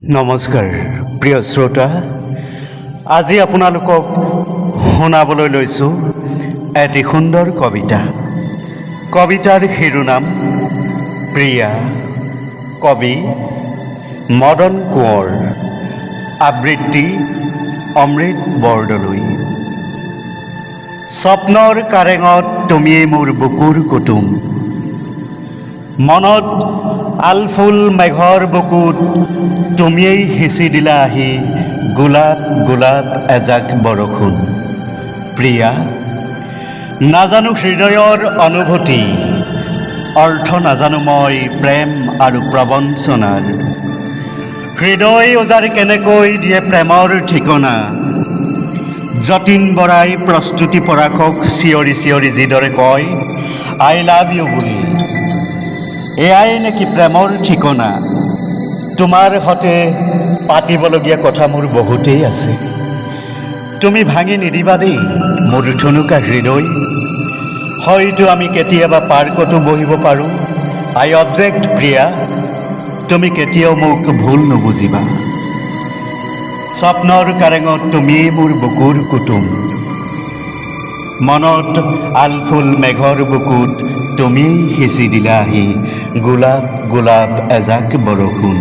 নমস্কাৰ প্ৰিয় শ্ৰোতা, আজি আপোনালোকক শুনাবলৈ লৈছোঁ এটি সুন্দৰ কবিতা। কবিতাৰ শিৰোনাম প্ৰিয়া। কবি মদন কোঁৱৰ, আবৃত্তি অমৃত বৰদলৈ। স্বপ্নৰ কাৰেঙত তুমিয়েই মোৰ বুকুৰ কুটুম, মনত আলফুল মেঘৰ বুকুত তুমিয়েই সিঁচি দিলা আহি গোলাপ গোলাপ এজাক বৰষুণ। প্ৰিয়া, নাজানো হৃদয়ৰ অনুভূতি, অৰ্থ নাজানো মই প্ৰেম আৰু প্ৰবঞ্চনাৰ। হৃদয় ওজাৰ কেনেকৈ দিয়ে প্ৰেমৰ ঠিকনা, যতীন বৰাই প্ৰস্তুতি পৰাশক চিঞৰি চিঞৰি যিদৰে কয় আই লাভ ইউ বুলি। এয়াই নেকি প্ৰেমৰ ঠিকনা? তোমাৰ সতে পাতিবলগীয়া কথা মোৰ বহুতেই আছে, তুমি ভাঙি নিদিবা দেই মোৰ ঠুনুকা হৃদয়। হয়তো আমি কেতিয়াবা পাৰ্কতো বহিব পাৰোঁ। আই অবজেক্ট প্ৰিয়া, তুমি কেতিয়াও মোক ভুল নুবুজিবা। স্বপ্নৰ কাৰেঙত তুমিয়েই মোৰ বুকুৰ কুটুম, মনত আলফুল মেঘৰ বুকুত তুমিয়েই সিঁচি দিলা আহি গোলাপ গোলাপ এজাক বৰষুণ।